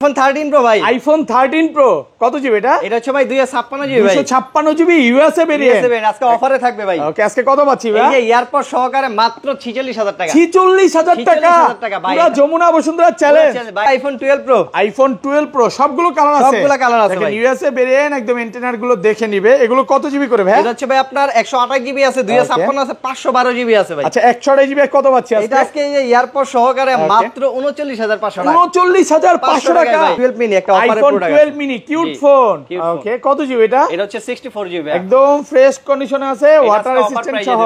IPhone 13 pro ভাই, iPhone 13 pro কত GB এটা? এটা হচ্ছে ভাই 256 জিবি ভাই, 256 জিবি ইউএসএ ভেরিয়েন্ট। আজকে অফারে থাকবে ভাই। ওকে, আজকে কত পাচ্ছি ভাই? এই যে এয়ারপড সহকারে মাত্র 46000 টাকা। 46000 টাকা পুরো Jamuna Bashundhara challenge. IPhone 12 pro, iPhone 12 pro সবগুলো কালার আছে, সবগুলো কালার আছে ভাই। ইউএসএ ভেরিয়েন্ট একদম এন্টেনার গুলো দেখে নিবে। এগুলো কত জিবি করে ভাই? এটা হচ্ছে ভাই আপনার 128 জিবি আছে, 256 আছে, 512 জিবি আছে ভাই। আচ্ছা 128 জিবি কত পাচ্ছি আজকে? এটা আজকে এই যে এয়ারপড সহকারে মাত্র 39500 টাকা। 39500 টাকা। 12 মিনি একটা অফারে iPhone product. 12 mini cute phone. Okay, কত জিবি এটা? এটা হচ্ছে 64 জিবি, একদম ফ্রেশ কন্ডিশনে আছে, ওয়াটার রেজিস্ট্যান্ট সহ।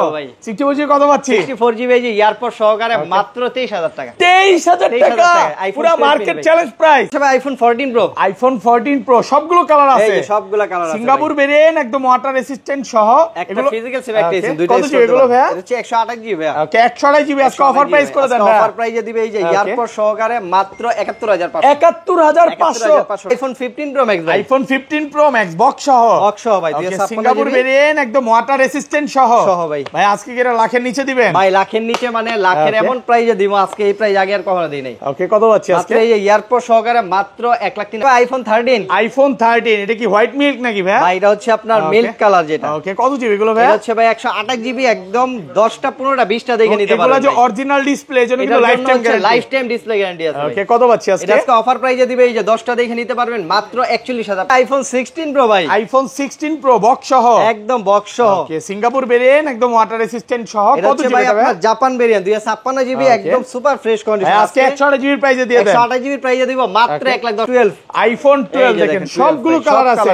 64 জিবি কত পাচ্ছি? 64 জিবি এই যে এয়ারপড সহকারে মাত্র 23000 টাকা। 23000 টাকা পুরো মার্কেট চ্যালেঞ্জ প্রাইস। আচ্ছা ভাই আইফোন 14 প্রো, আইফোন 14 প্রো সবগুলো কালার আছে, এই যে সবগুলো কালার আছে, সিঙ্গাপুর ভেরিয়েন্ট একদম ওয়াটার রেজিস্ট্যান্ট সহ। এগুলো ফিজিক্যাল সেভ একটা আছে, দুইটা কত জিবি এগুলো ভাই? এটা হচ্ছে 128 জিবি ভাই। ওকে, 128 জিবি আজকে অফার প্রাইস করে দেন ভাই। অফার প্রাইসে দিবে এই যে এয়ারপড সহকারে মাত্র 71500। 71500। আইফোন 15 প্রো ম্যাক্স ভাই, আইফোন 15 প্রো ম্যাক্স বক্স সহ। বক্স সহ ভাই, 256 সিঙ্গাপুর ভেরিয়েন্ট একদম ওয়াটার রেজিস্ট্যান্ট সহ ভাই। ভাই আজকে কি এটা লাখের নিচে দিবেন? ভাই লাখের নিচে মানে লাখের এমন প্রাইসে দিব আজকে, এই প্রাইস আগে আর কখনো দেই নাই। ওকে, কত পাচ্ছি আজকে? এই এয়ারপড সহকারে মাত্র 1,03,000। আইফোন 13, আইফোন 13 এটা কি হোয়াইট মিল্ক নাকি ভাই? ভাই এটা হচ্ছে আপনার মিল্ক কালার যেটা। ওকে, কত জিবি এগুলো ভাই? এটা হচ্ছে ভাই 128 জিবি একদম 10টা 15টা 20টা দেখে নিতে পারবেন। এগুলো যে অরিজিনাল ডিসপ্লে এর জন্য কিন্তু life time guarantee, life time display guarantee আছে। ওকে, কত পাচ্ছি আজকে? এটা আজকে অফার প্রাইসে দিবে এই যে 10টা দেখে নিতে পারবেন মাত্র 41000। আইফোন 16 প্রো ভাই, আইফোন 16 প্রো বক্স সহ, একদম বক্স সহ। ওকে, সিঙ্গাপুর ভেরিয়েন্ট একদম ওয়াটার রেজিস্ট্যান্ট সহ। কত জিবি এটা ভাই? জাপান ভেরিয়েন্ট 256 জিবি একদম সুপার ফ্রেশ কন্ডিশন। আজকে 128 জিবি প্রাইসে দিয়ে দেন। 128 জিবি প্রাইসে দিব মাত্র 1,12,000। আইফোন 12 দেখেন সবগুলো কালার আছে,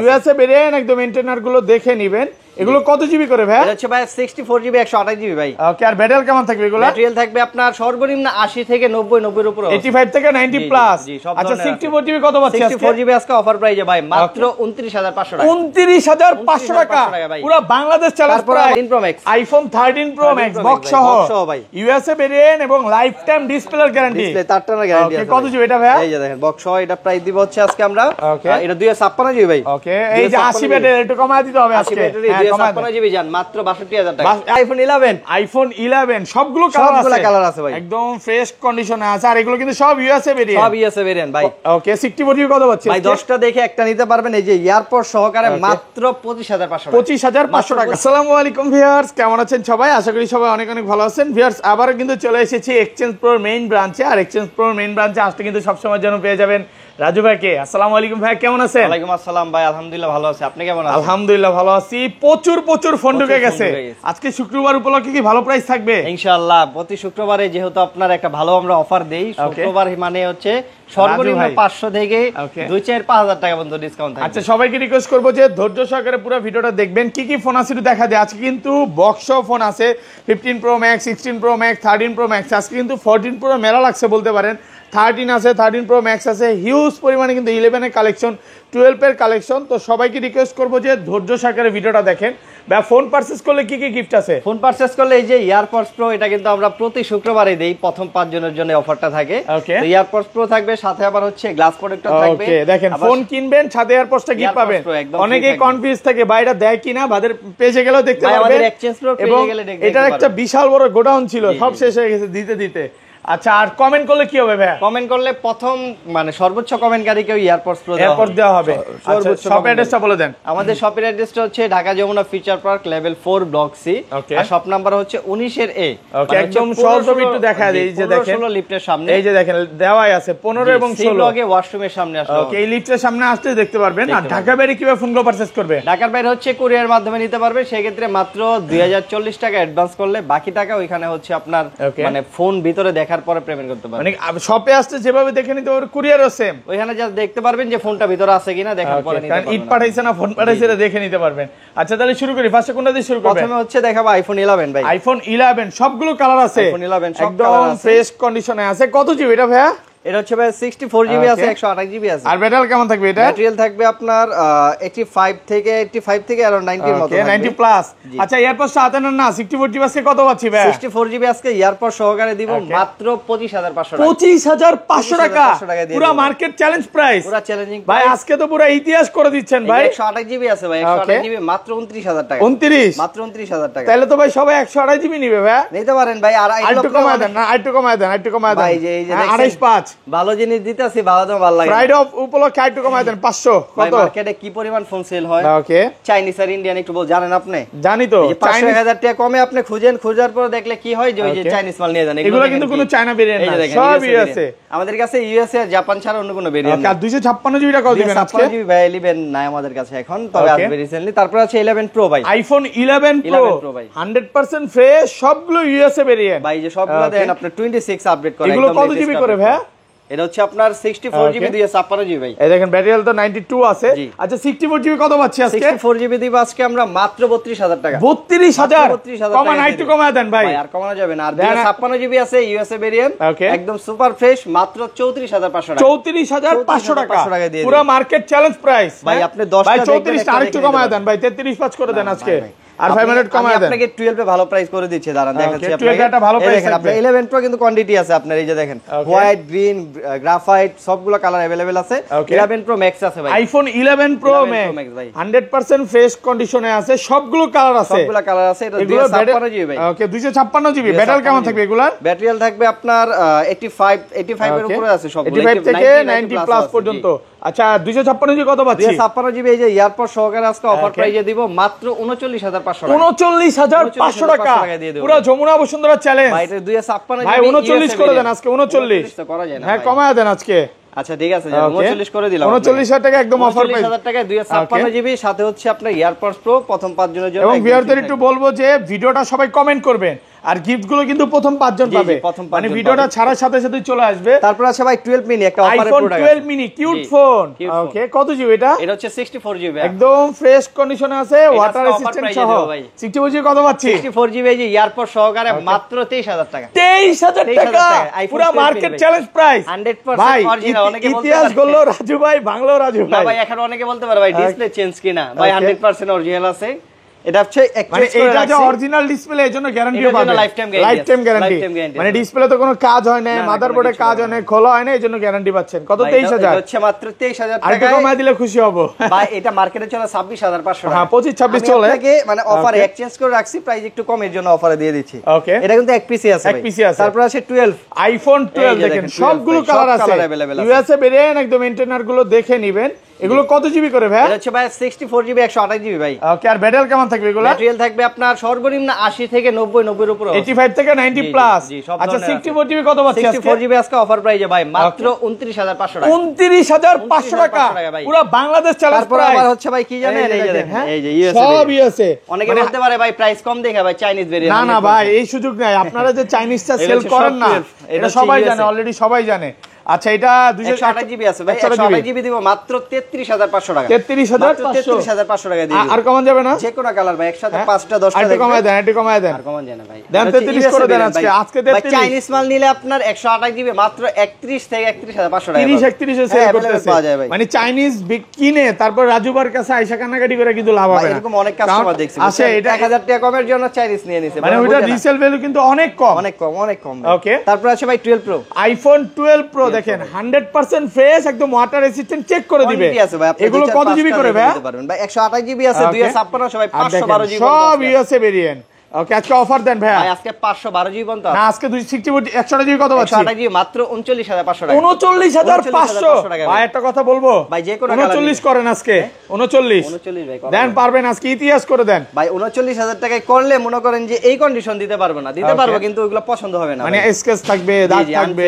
ইউএসএ ভেরিয়েন্ট একদম এন্টেনার গুলো দেখে নেবেন। এগুলো কত জিবি করে ভাই? এটা হচ্ছে ভাই 64 জিবি 128 জিবি ভাই। ওকে, আর ব্যাটারি কেমন থাকবে এগুলো? ব্যাটারি থাকবে আপনার সর্বনিম্ন 80 থেকে 90 এর উপরে, 85 থেকে 90 প্লাস। আচ্ছা 64 জিবি কত পাচ্ছি আজকে? 64 জিবি আজকে অফার প্রাইসে ভাই মাত্র 29500 টাকা। 29500 টাকা পুরো Bangladesh challenge price. 13 pro max, iPhone 13 pro max box সহ ভাই, ইউএসএ ভেরিয়েন্ট এবং লাইফ টাইম ডিসপ্লের গ্যারান্টি, ডিসপ্লে তার টানা গ্যারান্টি আছে। কত জিবি এটা ভাই? এই যে দেখেন বক্স সহ এটা প্রাইস দিব হচ্ছে আজকে আমরা। এটা 256 জিবি ভাই। ওকে, এই যে 80 ব্যাটারি একটু কমায় দিতে হবে আজকে। 256 জিবি জান মাত্র 62000 টাকা। আইফোন 11, আইফোন 11 সবগুলো কালার আছে ভাই, একদম ফ্রেশ কন্ডিশনে আছে। আর এগুলো কিন্তু সব ইউএসএ ভেরিয়েন্ট, সব ইউএসএ ভেরিয়েন্ট ভাই। ওকে, 64 জিবি কত পাচ্ছি ভাই? 10টা দেখে একটা নিতে পারবেন এই যে এয়ারপড সহকারে মাত্র 25500 টাকা। 25500 টাকা। আসসালামু আলাইকুম ভিউয়ার্স, কেমন আছেন সবাই? আশা করি সবাই অনেক অনেক ভালো আছেন। ভিউয়ার্স আবারো কিন্তু চলে এসেছি এক্সচেঞ্জ প্রোর মেইন ব্রাঞ্চে। আর এক্সচেঞ্জ প্রোর মেইন ব্রাঞ্চে আসতে কিন্তু সবসময়ের জন্য পেয়ে যাবেন রাজু ভাইকে। আসসালামু আলাইকুম ভাই, কেমন আছেন? ওয়ালাইকুম আসসালাম ভাই, আলহামদুলিল্লাহ ভালো আছি, আপনি কেমন আছেন? আলহামদুলিল্লাহ ভালো আছি। প্রচুর ফোন ঢুকে গেছে। আজকে শুক্রবার উপলক্ষে কি ভালো প্রাইস থাকবে? ইনশাআল্লাহ প্রতি শুক্রবারে যেহেতু আপনার একটা ভালো আমরা অফার দেই, শুক্রবার মানে হচ্ছে সর্বনিম্ন 500 থেকে 2-4-5000 টাকা পর্যন্ত ডিসকাউন্ট থাকবে। আচ্ছা, সবাইকে রিকোয়েস্ট করব যে ধৈর্য সহকারে পুরো ভিডিওটা দেখবেন। কি কি ফোন আছে একটু দেখা যায়। আজকে কিন্তু বক্স ফোন আছে 15 pro max, 16 pro max, 13 pro max. আজকে কিন্তু 14 প্রো মেলা লাগছে বলতে পারেন। 13 আছে, 13 প্রো ম্যাক্স আছে, হিউজ পরিমাণে কিন্তু 11 এর কালেকশন, 12 এর কালেকশন। তো সবাইকে রিকোয়েস্ট করব যে ধৈর্য সহকারে ভিডিওটা দেখেন। বা ফোন পারচেজ করলে কি কি গিফট আছে? ফোন পারচেজ করলে এই যে এয়ারপডস প্রো, এটা কিন্তু আমরা প্রতি শুক্রবারে দেই, প্রথম 5 জনের জন্য অফারটা থাকে। তো এয়ারপডস প্রো থাকবে, সাথে আবার হচ্ছে গ্লাস প্রোটেক্টর থাকবে। ওকে, দেখেন ফোন কিনবেন সাথে এয়ারপডসটা গিফট পাবেন। অনেকেই কনফিউজ থাকে বাইরে দেয় কিনা, বাদের পেজে গেলেও দেখতে পারবেন। আমাদের এক্সচেঞ্জ প্রো পেজে গেলে দেখতে পারবেন। এটা একটা বিশাল বড় গোডাউন ছিল, সব শেষ হয়ে গেছে দিতে। আচ্ছা, আর কমেন্ট করলে কি হবে ভাই? কমেন্ট করলে প্রথম মানে সর্বোচ্চ কমেন্টকারীকে এয়ারপডস প্রো দেওয়া হবে। আচ্ছা, শপ অ্যাড্রেসটা বলে দেন। আমাদের শপের অ্যাড্রেসটা হচ্ছে Dhaka Jamuna future park level 4 block C, আর শপ নাম্বার হচ্ছে 19 এর এ। ওকে, একদম সহজভাবে একটু দেখা যায়। এই যে দেখেন 16 লিফটের সামনে, এই যে দেখেন দেওয়াই আছে 15 এবং 16 ব্লকে ওয়াশরুমের সামনে আসলে। ওকে, এই লিফটের সামনে আসলে দেখতে পারবেন। আর ঢাকা বাইরে কিভাবে ফোনগুলো পারচেজ করবে? ঢাকার বাইরে হচ্ছে কুরিয়ার মাধ্যমে নিতে পারবে। সেই ক্ষেত্রে মাত্র 2040 টাকা অ্যাডভান্স করলে বাকি টাকা ওইখানে হচ্ছে আপনার মানে ফোন ভিতরে দেখার পরে পেমেন্ট করতে পারবেন। মানে শপে আসতে যেভাবে দেখে নিতে পারবে, কুরিয়ারও সেম ওইখানে জাস্ট দেখতে পারবেন যে ফোনটা ভিতরে আছে কিনা, দেখার পরে নিতে পারবেন। ইট পাঠাইছে না ফোন পাঠাইছে এটা দেখে নিতে পারবেন। আচ্ছা, তাহলে শুরু করি। ফার্স্টে কোনটা দিয়ে শুরু করব? প্রথমে হচ্ছে দেখাবো আইফোন 11 ভাই। আইফোন 11 সবগুলো কালার আছে, আইফোন 11 সব একদম কালার আছে, ফ্রেশ কন্ডিশনে আছে। কত জিবি এটা ভাইয়া? এটা হচ্ছে ভাই 64 জিবি আছে, 128 জিবি আছে। আর ব্যাটারি কেমন থাকবে এটা? ব্যাটারি থাকবে আপনার 85 থেকে আরো 90 এর মতো থাকবে, 90 প্লাস। আচ্ছা, এয়ারপড সাথে না 64 জিবি আজকে কত পাচ্ছি ভাই? 64 জিবি আজকে এয়ারপড সহকারে দিব মাত্র 25500 টাকা। 25500 টাকা পুরো মার্কেট চ্যালেঞ্জ প্রাইস, পুরো চ্যালেঞ্জিং ভাই। আজকে তো পুরো ইতিহাস করে দিচ্ছেন ভাই। 128 জিবি আছে ভাই, 128 জিবি মাত্র 29000 টাকা। 29 মাত্র 29000 টাকা। তাহলে তো ভাই সবাই 128 জিবি নিবে ভাই। নিতে পারেন ভাই। আর একটু কমায় দেন না, একটু কমায় দেন। ভাই যে এই যে 285 ভালো জিনিস দিতেছি, ভালো দাম ভালো লাগে। ফ্রাইডে উপলক্ষে একটু কমায় দেন 500 কত? মার্কেটে কি পরিমাণ ফোন সেল হয়। ওকে, চাইনিজ আর ইন্ডিয়ান একটু জানেন আপনি? জানি তো। 500-1000 টাকা কমে আপনি খোঁজার পর দেখলে কি হয় যে ওই যে চাইনিজ মাল নিয়ে যান। এগুলো কিন্তু কোনো চায়না ভেরিয়েন্ট না, সব ইউএসএ। আমাদের কাছে ইউএসএ আর জাপান ছাড়া অন্য কোনো ভেরিয়েন্ট নেই। আর 256 জিবি টাকা দিবেন আজকে? 256 জিবি ভাই 11 নাই আমাদের কাছে এখন, তবে আসবে রিসেন্টলি। তারপর আছে 11 প্রো ভাই, আইফোন 11 প্রো ভাই 100% ফ্রেশ, সবগুলো ইউএসএ ভেরিয়েন্ট ভাই। যে সবগুলো দেন আপনি 26 আপডেট করা। এগুলো কত জিবি করে ভাই? এটা হচ্ছে আপনার 64 জিবি 256 জিবি ভাই। এই দেখেন ব্যাটারি হেলথ তো 92 আছে। আচ্ছা 64 জিবি কত পাচ্ছি আজকে? 64 জিবি দিব আজকে আমরা মাত্র 32000 টাকা। 32000 কমা নাই একটু কমায় দেন ভাই। আর কমানো যাবে না। আর 256 জিবি আছে ইউএসএ ভেরিয়েন্ট, একদম সুপার ফ্রেশ, মাত্র 34500 টাকা। 34500 টাকা পুরো মার্কেট চ্যালেঞ্জ প্রাইস ভাই। আপনি 10 ভাই 34 টা আরেকটু কমায় দেন ভাই, 33.5 করে দেন আজকে। আর 500 কমায় দেন। আপনাকে 12 এ ভালো প্রাইস করে দিচ্ছে, দাঁড়ান দেখাচ্ছি আপনাকে। 12 একটা ভালো প্রাইস আপনি 11 প্রো কিন্তু কোয়ান্টিটি আছে আপনার, এই যে দেখেন হোয়াইট, গ্রিন, গ্রাফাইট সবগুলো কালার अवेलेबल আছে। 11 প্রো ম্যাক্স আছে ভাই। আইফোন 11 প্রো ম্যাক্স ভাই 100% ফ্রেশ কন্ডিশনে আছে, সবগুলো কালার আছে, সবগুলো কালার আছে। এটা 256 জিবি ভাই। ওকে 256 জিবি। ব্যাটারি কেমন থাকবে এগুলার? ব্যাটারি থাকবে আপনার 85 এর উপরে আছে সবগুলো, 85 থেকে 90 প্লাস পর্যন্ত। আচ্ছা 256 জিবি কত পাচ্ছি? 256 জিবি এই যে এয়ারপড সহকারে আজকে অফার প্রাইসে দিব মাত্র 39500 টাকা। 39500 টাকা পুরো যমুনা বসুন্ধরা চ্যালেঞ্জ ভাই। এটা 256 ভাই 39 করে দেন আজকে। 39 তো করা যায় না। হ্যাঁ কমায় দেন আজকে। আচ্ছা ঠিক আছে, 39 করে দিলাম। 39000 টাকা একদম অফার প্রাইস। 39000 টাকায় 256 জিবি, সাথে হচ্ছে আপনার এয়ারপডস প্রো প্রথম 5 জনের জন্য। এবং ভিউয়ারদের একটু বলবো যে ভিডিওটা সবাই কমেন্ট করবেন, আর গিফট গুলো কিন্তু প্রথম 5 জন পাবে, মানে ভিডিওটা ছাড়ার সাথে সাথে চলে আসবে। তারপর আছে ভাই 12 মিনি, একটা অফারের iPhone product 12 mini cute phone. Okay কত জিবি এটা? এটা হচ্ছে 64 জিবি, একদম ফ্রেশ কন্ডিশনে আছে, ওয়াটার রেজিস্ট্যান্ট সহ। 64 জিবি কত পাচ্ছি? 64 জিবি এই যে এয়ারপড সহকারে মাত্র 23000 টাকা। 23000 টাকা পুরো মার্কেট চ্যালেঞ্জ প্রাইস। 100% অরিজিনাল। অনেকে বলতে ইতিহাস গল্লো রাজু ভাই, বাংলা রাজু ভাই। না ভাই এখন অনেকে বলতে পারে ভাই ডিসপ্লে চেঞ্জ কিনা, ভাই 100% অরিজিনাল আছে। এটা হচ্ছে মানে এটা যে অরিজিনাল ডিসপ্লে, এর জন্য গ্যারান্টি পাবে, লাইফ টাইম গ্যারান্টি। মানে ডিসপ্লে তো কোনো কাজ হয় না, মাদারবোর্ডে কাজ হয় না, খোলা হয় না, এর জন্য গ্যারান্টি পাচ্ছেন। কত? 23000। এটা হচ্ছে মাত্র 23000 টাকা। আরেকটু কমায় দিলে খুশি হব ভাই। এটা মার্কেটে চলে 26500 টাকা। হ্যাঁ 25-26 চলে। মানে অফারে এক্সচেঞ্জ করে রাখছি, প্রাইস একটু কমের জন্য অফারে দিয়ে দিচ্ছি। ওকে এটা কিন্তু এক পিসি আছে ভাই। তারপর আছে 12 আইফোন 12 দেখেন সবগুলো কালার আছে, ইউএসএ ভেরিয়েন্ট একদম ইন্টারনাল গুলো দেখে নেবেন। এগুলো কত জিবি করে ভাই? এটা হচ্ছে ভাই 64 জিবি 128 জিবি ভাই। ওকে আর ব্যাটারি কেমন থাকবে এগুলো? ব্যাটারি থাকবে আপনার সর্বনিম্ন 80 থেকে 90 এর উপরে, 85 থেকে 90 প্লাস। আচ্ছা 64 জিবি কত পাচ্ছি আজকে? 64 জিবি আজকে অফার প্রাইসে ভাই মাত্র 29500 টাকা। 29500 টাকা পুরো বাংলাদেশ চ্যালেঞ্জ প্রাইস। তারপর আবার হচ্ছে ভাই কি জানেন, এই যে দেখেন এই যে ইউএসএ সব ইউএসএ। অনেকে বলতে পারে ভাই প্রাইস কম দেখে ভাই চাইনিজ ভেরিয়েন্ট। না না ভাই এই সুযোগ নাই, আপনারা যে চাইনিজটা সেল করেন না এটা সবাই জানে, অলরেডি সবাই জানে। আচ্ছা এটা 228 জিবি আছে ভাই, 128 জিবি দিব মাত্র 33500 টাকা। 33500 টাকা দিয়ে আর কমান যাবে না? যে কোনো কালার ভাই, একসাথে 5টা 10টা একটু কমায় দেন, একটু কমায় দেন। আর কমান যায় না ভাই। দেন 33 করে দেন আজকে। আজকে 33 চাইনিজ মাল নিলে আপনার 128 জিবি মাত্র 31 থেকে 31500 টাকা। 30-31 এ সেল করতেছে মানে চাইনিজ কিনে তারপর রাজুবার কাছে আইসা কানাকাটি করে কিন্তু লাভ হবে না। এরকম অনেক কাস্টমার দেখছি আসে এটা 1000 টাকা কমের জন্য চাইনিজ নিয়ে নিছে, মানে ওটা রিসেল ভ্যালু কিন্তু অনেক কম, অনেক কম, অনেক কম। ওকে তারপর আছে ভাই 12 প্রো, আইফোন 12 প্রো দেখেন 100% ফ্রেশ, একদম ওয়াটার রেজিস্ট্যান্ট, চেক করে দিবে। এগুলো কত জিবি করে ভাই? ভাই 128 জিবি আছে, 256 ভাই 512 জিবি সব ইউএসএ ভেরিয়েন্ট। ওকে আজকে অফার দেন ভাই। ভাই আজকে 512 জিবি পর্যন্ত না, আজকে 260 100 জিবি কত পাচ্ছি? 128 জিবি মাত্র 39500 টাকা। 39500 ভাই একটা কথা বলবো ভাই, যে কোনো 39 করেন আজকে। 39 ভাই দেন, পারবেন আজকে ইতিহাস করে দেন ভাই। 39000 টাকায় করলে মনে করেন যে এই কন্ডিশন দিতে পারবো না, দিতে পারবো কিন্তু ওগুলো পছন্দ হবে না, মানে স্কেচ থাকবে, দাগ থাকবে,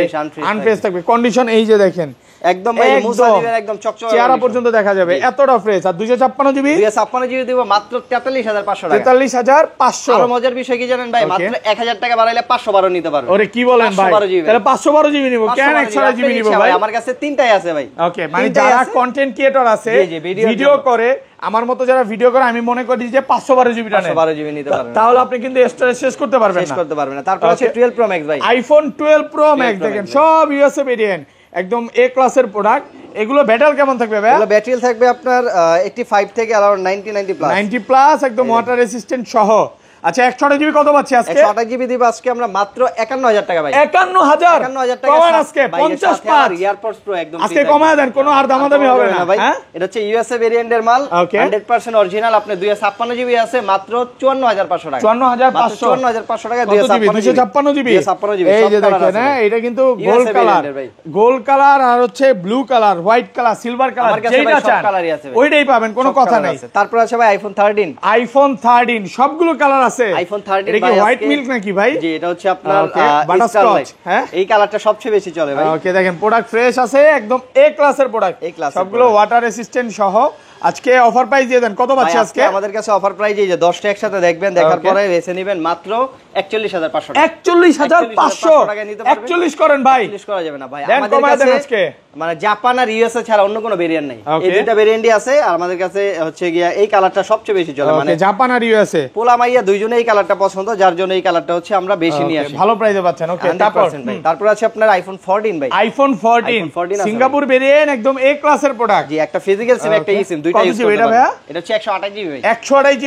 আনফ্রেশ থাকবে। কন্ডিশন এই যে দেখেন একদম ভাই মুছা দিবেন, একদম চকচকে চেহারা পর্যন্ত দেখা যাবে, এতটা ফ্রেশ। আর 256 জিবি 256 জিবি দিব মাত্র 43500 টাকা। 43500। আর মজার বিষয় কি জানেন ভাই, মাত্র 1000 টাকা বাড়াইলে 512 নিতে পারবেন। ওরে কি বলেন ভাই, তাহলে 512 জিবি নিব কেন? 100 জিবি নিব ভাই। আমার কাছে তিনটাই আছে ভাই। ওকে মানে যারা কন্টেন্ট ক্রিয়েটর আছে, ভিডিও করে, আমার মতো যারা ভিডিও করে, আমি মনে করি যে 512 জিবি টানে 512 জিবি নিতে পারবেন, তাহলে আপনি কিন্তু স্টোরেজ শেষ করতে পারবেন না। তারপর আছে 12 প্রো ম্যাক্স ভাই, আইফোন 12 প্রো ম্যাক্স দেখেন সব ইউএসএ ভেরিয়েন্ট, একদম এ ক্লাসের প্রোডাক্ট। এগুলো ব্যাটারি কেমন থাকবে ভাই? এগুলো ব্যাটারি থাকবে আপনার 85 থেকে अराउंड 90 প্লাস, 90 প্লাস, একদম ওয়াটার রেজিস্ট্যান্ট সহ। আচ্ছা 128 জিবি কত পাচ্ছি আজকে? 128 জিবি দিব আজকে আমরা মাত্র 51000 টাকা ভাই। 51000 টাকা কমান আজকে 55 এয়ারপডস প্রো একদম আজকে কমায় দেন, কোনো আর দামাদামি হবে না ভাই। হ্যাঁ এটা হচ্ছে ইউএসএ ভেরিয়েন্টের মাল 100% অরিজিনাল। আপনি 256 জিবি আছে মাত্র 54500 টাকা। 54500 টাকা 256 জিবি। এই যে দেখেন হ্যাঁ, এটা কিন্তু গোল্ড কালার আর হচ্ছে blue colour, white colour, silver colour, যেটা চান ওইটাই পাবেন, কোনো কথা নাই। তারপর আছে ভাই আইফোন 13 সবগুলো কালার আছে। আইফোন 13 এটা কি হোয়াইট মিল্ক নাকি ভাই? জি, এটা হচ্ছে আপনার বাটারস্কচ। হ্যাঁ, এই কালারটা সবচেয়ে বেশি চলে ভাই। ওকে, দেখেন প্রোডাক্ট ফ্রেশ আছে, একদম এ ক্লাসের প্রোডাক্ট, সবগুলো ওয়াটার রেসিস্ট্যান্ট সহ। আজকে অফার প্রাইস দিয়ে দেন, কত পাচ্ছি আজকে? আমাদের কাছে অফার প্রাইস এই যে 10টা একসাথে দেখবেন, দেখার পরে বেছে নেবেন মাত্র 41500 টাকা। 41500 টাকা নিতে পারবেন। 41 করেন ভাই, 41 করা যাবে না ভাই। আমাদের কাছে আজকে মানে জাপান আর ইউএসএ ছাড়া অন্য কোনো ভেরিয়েন্ট নাই। এই দুটো ভেরিয়েন্টই আছে আর আমাদের কাছে হচ্ছে গিয়া এই কালারটা সবচেয়ে বেশি চলে। মানে জাপান আর ইউএসএ পোলা মাইয়া দুইজনে এই কালারটা পছন্দ, যার জন্য এই কালারটা হচ্ছে আমরা বেশি নিয়ে আসি। ভালো প্রাইসে পাচ্ছেন। ওকে, তারপর আছে আপনার আইফোন 14 ভাই। আইফোন 14 সিঙ্গাপুর ভেরিয়েন্ট, একদম এ ক্লাসের প্রোডাক্ট। জি, একটা ফিজিক্যাল সিম একটা ইসিম, দুইটা ইউজ করতে পারবেন। এটা হচ্ছে 128 জিবি ভাই। 128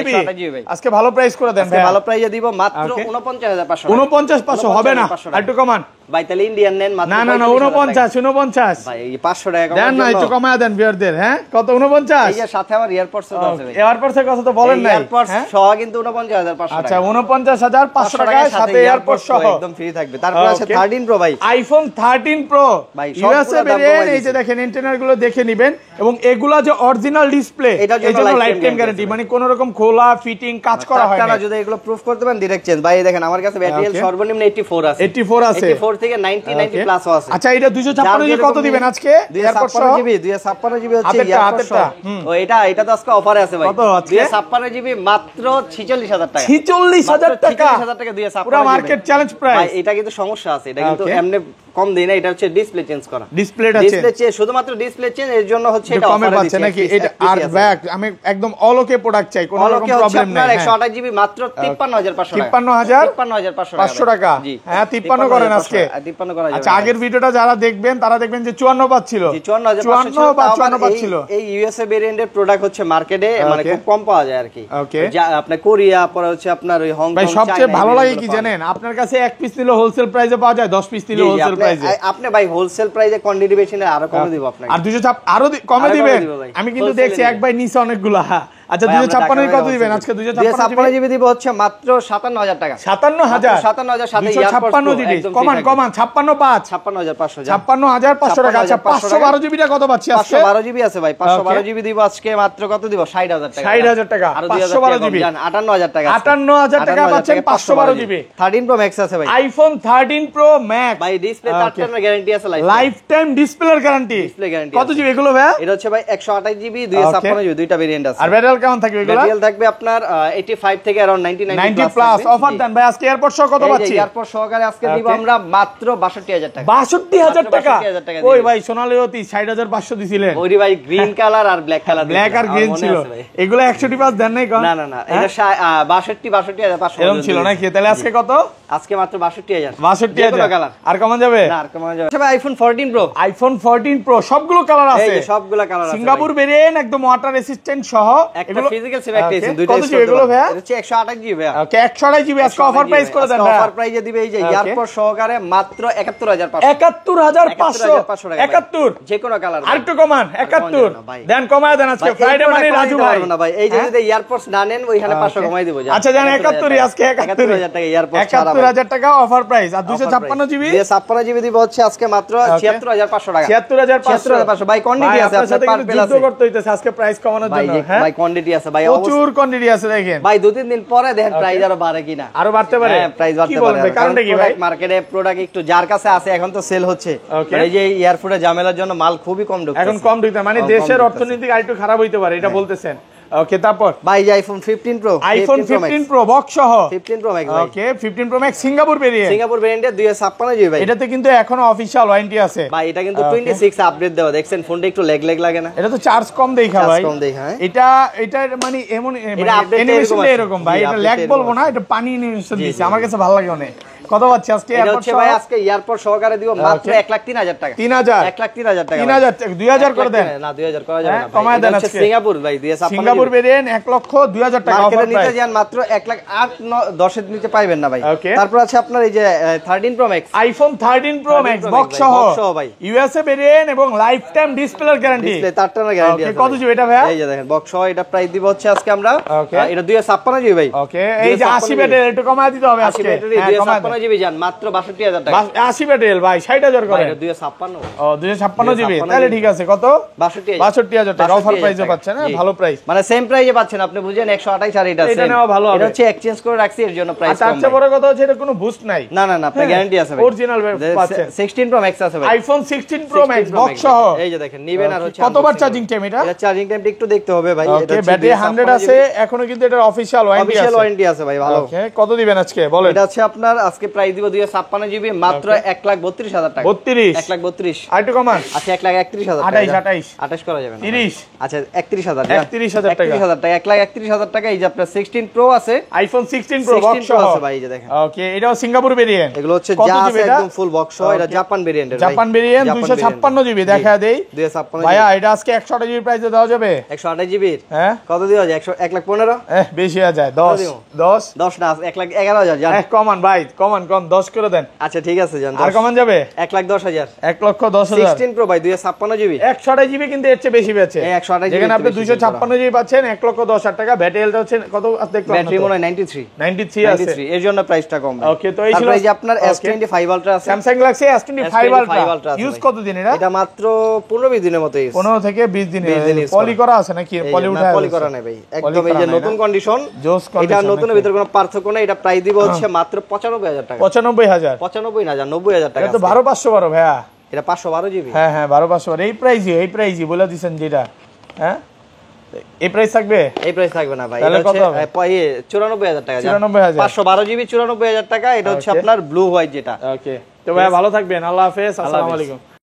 জিবি আজকে ভালো প্রাইস করে দেন ভাই। ভালো প্রাইসে দিব মাত্র 49500 টাকা। 49500 হবে না, একটু কমান ভাই। তাহলে ইন্ডিয়ান নেন মাত্র। না 49 ভাই, এই 500 টাকা দেন না, একটু কমায় দেন ভিউয়ারদের। হ্যাঁ, কত? 49। এই যে সাথে আমার এয়ারপডস আছে ভাই। এয়ারপডস এর কথা তো বলেন নাই। এয়ারপডস সহ কিন্তু 49500 টাকা। আচ্ছা, 49500 টাকা সাথে এয়ারপডস সহ একদম ফ্রি থাকবে। তারপর আছে 13 প্রো ভাই। IPhone 13 pro USA variant. এই যে দেখেন ইন্টারনাল গুলো দেখে নেবেন, এবং এগুলা যে অরিজিনাল ডিসপ্লে, এর জন্য লাইফ টাইম গ্যারান্টি, মানে কোন রকম খোলা ফিটিং কাজ করা হয় না। আপনারা যদি এগুলো প্রুফ করতে পারেন ডাইরেক্ট চেঞ্জ ভাই। দেখেন আমার কাছে ব্যাটারি হেলথ সর্বনিম্ন 84 আছে। 84 থেকে 90 প্লাস আছে। আচ্ছা, এটা 256 জিবি কত দিবেন আজকে? 256 জিবি হচ্ছে এয়ারপডস। ও এটা তো আজকে অফারে আছে ভাই। 256 জিবি মাত্র 46000 টাকা। 46000 টাকা 46000 টাকা 256 পুরো মার্কেট চ্যালেঞ্জ প্রাইস ভাই। এটা কিন্তু সমস্যা আছে, এটা কিন্তু এমনি কম দেই না। এটা হচ্ছে ডিসপ্লে চেঞ্জ করা। ডিসপ্লে চেঞ্জ, শুধুমাত্র ডিসপ্লে চেঞ্জ, এর জন্য হচ্ছে এটা কমে পাচ্ছে নাকি? এটা আর ব্যাক আমি একদম অল ওকে প্রোডাক্ট চাই, কোনো রকম প্রবলেম নাই। 128 জিবি মাত্র 53500 টাকা। 53500 টাকা। হ্যাঁ, 53 করেন আজকে। 53 করা যাবে। আচ্ছা, আগের ভিডিওটা যারা দেখবেন তারা দেখবেন যে 54 পাচ্ছিল। জি, 54 পাচ্ছিল। এই ইউএসএ ভেরিয়েন্টের প্রোডাক্ট হচ্ছে মার্কেটে মানে খুব কম পাওয়া যায় আর কি। আপনার কোরিয়া, পরে হচ্ছে আপনার ওই হংকং। ভাই, সবচেয়ে ভালো লাগে কি জানেন? আপনার কাছে এক পিস নিলে হোলসেল প্রাইসে পাওয়া যায়, 10 পিস নিলে হোলসেল প্রাইসে। আপনি ভাই হোলসেল প্রাইসে কোয়ান্টিটি বেশি না, আরো কমে দিব আপনাকে। আর 200 আরো কমে দিবেন। আমি কিন্তু দেখছি এক ভাই নিচে অনেকগুলা। আচ্ছা, 256 কত দিবেন আজকে? 256 জিবি দিব হচ্ছে মাত্র 57000 টাকা। 57000 সাথে এয়ারপডস জিবি কমান 56500 টাকা। আচ্ছা, 512 জিবিটা কত পাচ্ছি আজকে? 512 জিবি আছে ভাই। 512 জিবি দিব আজকে মাত্র কত দিব? 60000 টাকা। 60000 টাকা 512 জিবি 58000 টাকা। 58000 টাকা পাচ্ছেন 512 জিবি। 13 প্রো ম্যাক্স আছে ভাই। আইফোন 13 প্রো ম্যাক্স ভাই, ডিসপ্লে টাচের গ্যারান্টি আছে, লাইফ টাইম ডিসপ্লের গ্যারান্টি। কত জিবি এগুলো ভাই? এটা হচ্ছে ভাই 128 জিবি 256 জিবি, দুইটা ভেরিয়েন্ট আছে। আর ব্যাটারি কেমন থাকবে এগুলো? ব্যাটারি থাকবে আপনার 85 থেকে अराउंड 90 প্লাস। অফার দেন ভাই আজকে এয়ারপড সহ কত পাচ্ছি? এয়ারপড সহকারে আজকে দিব আমরা মাত্র 62000 টাকা। 62000 টাকা। ওই ভাই সোনালী অতি 60500 দিছিলেন। ওই ভাই গ্রিন কালার আর ব্ল্যাক কালার। ব্ল্যাক আর গ্রিন ছিল। এগুলো 100 পাস দেন নাই কোন? না এটা 62500 এরকম ছিল নাকি? তাহলে আজকে কত? আজকে মাত্র 62000। 62000 আর কমন যাবে? না, আর কমন যাবে। আচ্ছা, আইফোন 14 প্রো। আইফোন 14 প্রো সবগুলো কালার আছে। এই সবগুলো কালার আছে। সিঙ্গাপুর ভেরিয়েন্ট, একদম ওয়াটার রেসিস্ট্যান্ট সহ। এগুলো ফিজিক্যাল সেভ একটা আছে, দুইটা কত এগুলো ভাই? এটা হচ্ছে 128 জিবি ভাই। ওকে, 128 জিবি আজকে অফার প্রাইস করে দেন ভাই। অফার প্রাইসে দিবে এই যে এয়ারপড সহকারে মাত্র 71500। 71500 যে কোনো কালার। আরেকটু কমান 71 দেন, কমায় দেন আজকে ফ্রাইডে মানে রাজু ভাই না ভাই। এই যে যদি এয়ারপডস না নেন ওইখানে 500 কমাই দেব। আচ্ছা, জান 71 আজকে 71000 টাকা এয়ারপডস 71000 টাকা অফার প্রাইস। আর 256 জিবি 256 জিবি দিব হচ্ছে আজকে মাত্র 76500 টাকা। 76500 ভাই কোয়ান্টিটি আছে, আপনার পার পেল আছে। যুদ্ধ করতে হইতাছে আজকে প্রাইস কমানোর জন্য। হ্যাঁ ভাই কোয়ান্টিটি আছে ভাই, প্রচুর কোয়ান্টিটি আছে। দেখেন ভাই 2-3 দিন পরে দেখেন প্রাইস আরো বাড়ে কিনা। আরো বাড়তে পারে। হ্যাঁ, প্রাইস বাড়তে পারে। কারণটা কি ভাই? মার্কেটে প্রোডাক্ট একটু যার কাছে আছে এখন তো সেল হচ্ছে। এই যে এয়ারফোর্টে ঝামেলার জন্য মাল খুবই কম ঢুকছে এখন, কম ঢুকছে মানে দেশের অর্থনৈতিক আরেকটু খারাপ হইতে পারে, এটা বলতেছেন। ওকে, তারপর ভাই যে iPhone 15 pro. IPhone 15 pro box সহ 15 প্রো ম্যাক্স ভাই। Okay, 15 pro max Singapore variant. Singapore ভেরিয়েন্টের 256 জিবি ভাই। এটাতে কিন্তু এখনো অফিশিয়াল ওয়ারেন্টি আছে ভাই। এটা কিন্তু 26 আপডেট দেওয়া, দেখছেন ফোনটা একটু লেগ লাগে না? এটা তো চার্জ কম দেখা ভাই। কম দেখা। এটা মানে এমন অ্যানিমেশন এরকম ভাই। এটা ল্যাগ বলবো না, এটা পানি অ্যানিমেশন দিছে, আমার কাছে ভালো লাগে অনেক। কত পাচ্ছি আজকে? এটা হচ্ছে ভাই আজকে এয়ারপোর্ট সহকারে দিব মাত্র 1,03,000 টাকা। 3000 1,03,000 টাকা। 3000 টাকা 2000 করে দেন। না 2000 করা যাবে না ভাই। কমায় দেন আজকে। সিঙ্গাপুর ভাই 2056 সিঙ্গাপুর ভেরিয়েন্ট 1,02,000 টাকা অফার মার্কেটে নিতে প্রাইস। যান মাত্র 1,08,9,10 এর নিচে পাইবেন না ভাই। তারপর আছে আপনার এই যে 13 pro max, iPhone 13 pro max box সহ ভাই, ইউএসএ ভেরিয়েন্ট এবং লাইফ টাইম ডিসপ্লের গ্যারান্টি। ডিসপ্লে তার টানা গ্যারান্টি আছে। কত জিবি এটা ভাই? এই যে দেখেন বক্স সহ এটা প্রাইস দিব হচ্ছে আজকে আমরা এটা 256 জিবি ভাই। ওকে এই যে 80 ব্যাটারি একটু কমায় দিতে হবে আজকে। 256 জিবি জান মাত্র 62000 টাকা। 80 ব্যাটারি ভাই 60000 করে। এটা 256 ও 256 জিবি তাহলে ঠিক আছে। কত? 62000 টাকা অফার প্রাইসে পাচ্ছেন। হ্যাঁ ভালো প্রাইস, মানে সেম প্রাইসে পাচ্ছেন আপনি বুঝেন 128 আর এটা এটা নেওয়া ভালো হবে। এটা হচ্ছে এক্সচেঞ্জ করে রাখছি এর জন্য প্রাইস কম। আচ্ছা বড় কথা হচ্ছে এটা কোনো বুস্ট নাই। না না না আপনার গ্যারান্টি আছে ভাই, অরিজিনাল পাচ্ছেন। 16 প্রো ম্যাক্স আছে ভাই, আইফোন 16 প্রো ম্যাক্স বক্স সহ। এই যে দেখেন নিবেন আর হচ্ছে কতবার চার্জিং টাইম এটা? এটা চার্জিং টাইমটা একটু দেখতে হবে ভাই। এটা ব্যাটারি 100 আছে এখনো কিন্তু এটা অফিশিয়াল ওয়ারেন্টি আছে ভাই ভালো। ওকে কত দিবেন আজকে বলেন? এটা আছে আপনার আজকে প্রাইস দিব 256 জিবি মাত্র 1,32,000 টাকা। 32 1,32 আর একটু কমান। আচ্ছা 1,31,000 টাকা। 28 করা যাবে না 30 আচ্ছা 31,000 31,000 টাকা। 31,000 টাকা 1,31,000 টাকা। এই যে আপনার 16 প্রো আছে, আইফোন 16 প্রো বক্স 16 প্রো সহ আছে ভাই এই যে দেখেন। ওকে এটাও সিঙ্গাপুর ভেরিয়েন্ট। এগুলো হচ্ছে যা আছে একদম ফুল বক্স সহ। এটা জাপান ভেরিয়েন্টের ভাই, জাপান ভেরিয়েন্ট 256 জিবি দেখা দেই 256 ভাইয়া। এটা আজকে 128 জিবি প্রাইসে দেওয়া যাবে? 128 জিবি হ্যাঁ কত দেওয়া যায়? 1,15,000 বেশি হয়ে যায় 10 10 না 1,11,000 জান। কমান ভাই কমান 10 করে দেন। আচ্ছা ঠিক আছে জান। আর কমান যাবে? 1,10,000 1,10,000 16 প্রো ভাই 256 জিবি 128 জিবি কিন্তু এর চেয়ে বেশি বেচে। 128 জিবি যেখানে আপনি 256 জিবি পাচ্ছেন 1,10,000 টাকা। ব্যাটারিটা হচ্ছে কত দেখলাম? ব্যাটারি মনে হয় 93 আছে। এর জন্য প্রাইসটা কম। ওকে তো এই ছিল এই যে আপনার S25 Ultra আছে, Samsung Galaxy S25 Ultra use কত দিন এটা? এটা মাত্র 15-20 দিনের মতো ইউজ। 15 থেকে 20 দিন পলি করা আছে নাকি? পলি উঠা পলি করা নাই ভাই, একদম এই যে নতুন কন্ডিশন। এটা নতুনের ভিতর কোনো পার্থক্য নাই। এটা প্রাইস দিব হচ্ছে মাত্র 95,000 টাকা। 95,000 95 না জান 90,000 টাকা। এটা তো 12,512 ভাইয়া। এটা 512 জিবি। হ্যাঁ 12,512 এই প্রাইসই বলে দিবেন যেটা। হ্যাঁ এই প্রাইস থাকবে? এই প্রাইস থাকবে না ভাই। এটা হচ্ছে 94,000 টাকা। 94,000 512 জিবি 94,000 টাকা। এটা হচ্ছে আপনার ব্লু হোয়াইট যেটা। ওকে তো ভাই ভালো থাকবেন। আল্লাহ হাফেজ। আসসালামু আলাইকুম।